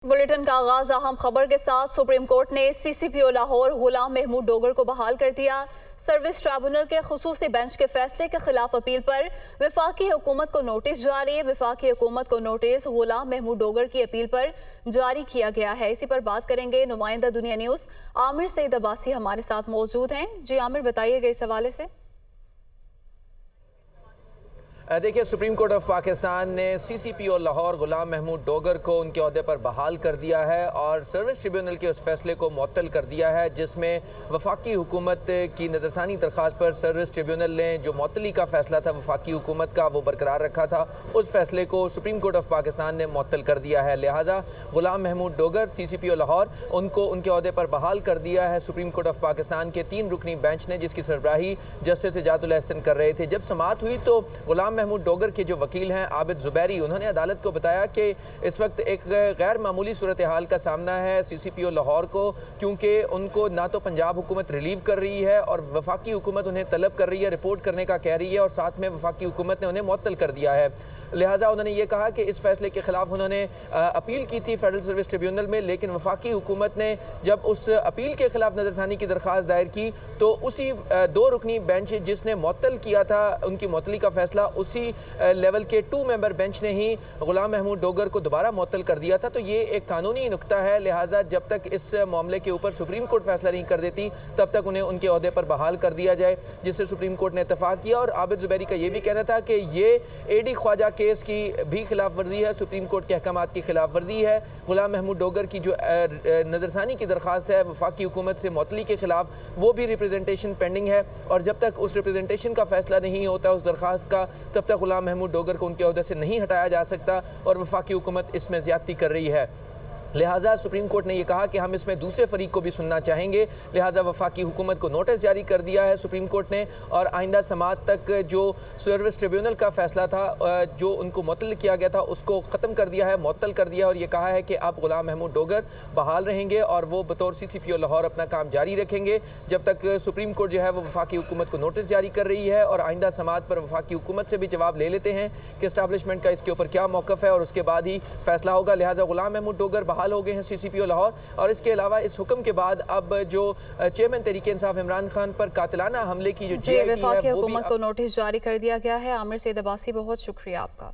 Bulletin का आगाज अहम खबर के साथ। सुप्रीम कोर्ट ने सीसीपीओ लाहौर गुलाम महमूद डोगर को बहाल कर दिया। सर्विस ट्राइब्यूनल के खुसूसी बेंच के फैसले के खिलाफ अपील पर वफाकी हुकूमत को नोटिस जारी। वफाकी हुकूमत को नोटिस गुलाम महमूद डोगर की अपील पर जारी किया गया है। इसी पर बात करेंगे। नुमाइंदा दुनिया न्यूज आमिर सईद अब्बासी हमारे साथ मौजूद हैं। जी आमिर, बताइएगा इस हवाले से। देखिए, सुप्रीम कोर्ट ऑफ पाकिस्तान ने सीसीपीओ लाहौर गुलाम महमूद डोगर को उनके ओहदे पर बहाल कर दिया है और सर्विस ट्रिब्यूनल के उस फैसले को मुअत्तल कर दिया है जिसमें वफाकी हुकूमत की नज़रसानी दरख्वास्त पर सर्विस ट्रिब्यूनल ने जो मुअत्तली का फैसला था वफाकी हुकूमत का, वो बरकरार रखा था। उस फैसले को सुप्रीम कोर्ट ऑफ पाकिस्तान ने मुअत्तल कर दिया है। लिहाजा गुलाम महमूद डोगर सीसीपीओ लाहौर उनको उनके ओहदे पर बहाल कर दिया है सुप्रीम कोर्ट ऑफ पाकिस्तान के 3 रुकनी बेंच ने, जिसकी सरबराही जस्टिस इजाजुल एहसन कर रहे थे। जब समाअत हुई तो गुलाम महमूद डोगर के जो वकील हैं आबिद जुबैरी, उन्होंने अदालत को बताया कि इस वक्त एक गैर मामूली सूरत हाल का सामना है सीसीपीओ लाहौर को, क्योंकि उनको ना तो पंजाब हुकूमत रिलीव कर रही है और वफाकी हुकूमत उन्हें तलब कर रही है, रिपोर्ट करने का कह रही है, और साथ में वफाकी हुकूमत ने उन्हें मुअत्तल कर दिया है। लिहाजा उन्होंने ये कहा कि इस फैसले के खिलाफ उन्होंने अपील की थी फेडरल सर्विस ट्रिब्यूनल में, लेकिन वफाकी हुकूमत ने जब उस अपील के खिलाफ नजरसानी की दरख्वास्त दायर की तो उसी 2 रुकनी बेंच जिसने मुअत्तल किया था उनकी मुअत्तली का फैसला, उसी लेवल के 2 मेंबर बेंच ने ही गुलाम महमूद डोगर को दोबारा मुअत्तल कर दिया था। तो ये एक कानूनी नुक्ता है। लिहाजा जब तक इस मामले के ऊपर सुप्रीम कोर्ट फैसला नहीं कर देती तब तक उन्हें उनके ओहदे पर बहाल कर दिया जाए, जिससे सुप्रीम कोर्ट ने इत्तफाक किया। और आबिद जुबैरी का ये भी कहना था कि ये एडी ख्वाजा केस की भी खिलाफ वर्जी है, सुप्रीम कोर्ट के अहकामात की खिलाफ वर्जी है। गुलाम महमूद डोगर की जो नजरसानी की दरख्वास्त है वफाकी हुकूमत से मुअत्तली के खिलाफ, वो भी रिप्रेजेंटेशन पेंडिंग है और जब तक उस रिप्रेजेंटेशन का फैसला नहीं होता उस दरख्वास्त का, तब तक गुलाम महमूद डोगर को उनके ओहदे से नहीं हटाया जा सकता और वफाकी हुकूमत इसमें ज्यादती कर रही है। लिहाजा सुप्रीम कोर्ट ने यह कहा कि हम इसमें दूसरे फरीक को भी सुनना चाहेंगे। लिहाजा वफाकी हुकूमत को नोटिस जारी कर दिया है सुप्रीम कोर्ट ने और आइंदा समाअत तक जो सर्विस ट्रिब्यूनल का फैसला था जो उनको मुअत्तल किया गया था उसको ख़त्म कर दिया है, मुअत्तल कर दिया और ये कहा है कि अब गुलाम महमूद डोगर बहाल रहेंगे और वो बतौर सीसीपीओ लाहौर अपना काम जारी रखेंगे जब तक सुप्रीम कोर्ट जो है वो वफाकी हुकूमत को नोटिस जारी कर रही है। और आइंदा समाअत पर वफाकी हुकूमत से भी जवाब ले लेते हैं कि इस्टेब्लिशमेंट का इसके ऊपर क्या मौक़िफ़ है और उसके बाद ही फैसला होगा। लिहाजा गुलाम महमूद डोगर बहाल हो गए हैं सीसीपीओ लाहौर। और इसके अलावा इस हुक्म के बाद अब जो चेयरमैन तहरीक इंसाफ इमरान खान पर कातिलाना हमले की जो वफाकी हुकूमत को नोटिस जारी कर दिया गया है। आमिर सईद अब्बासी, बहुत शुक्रिया आपका।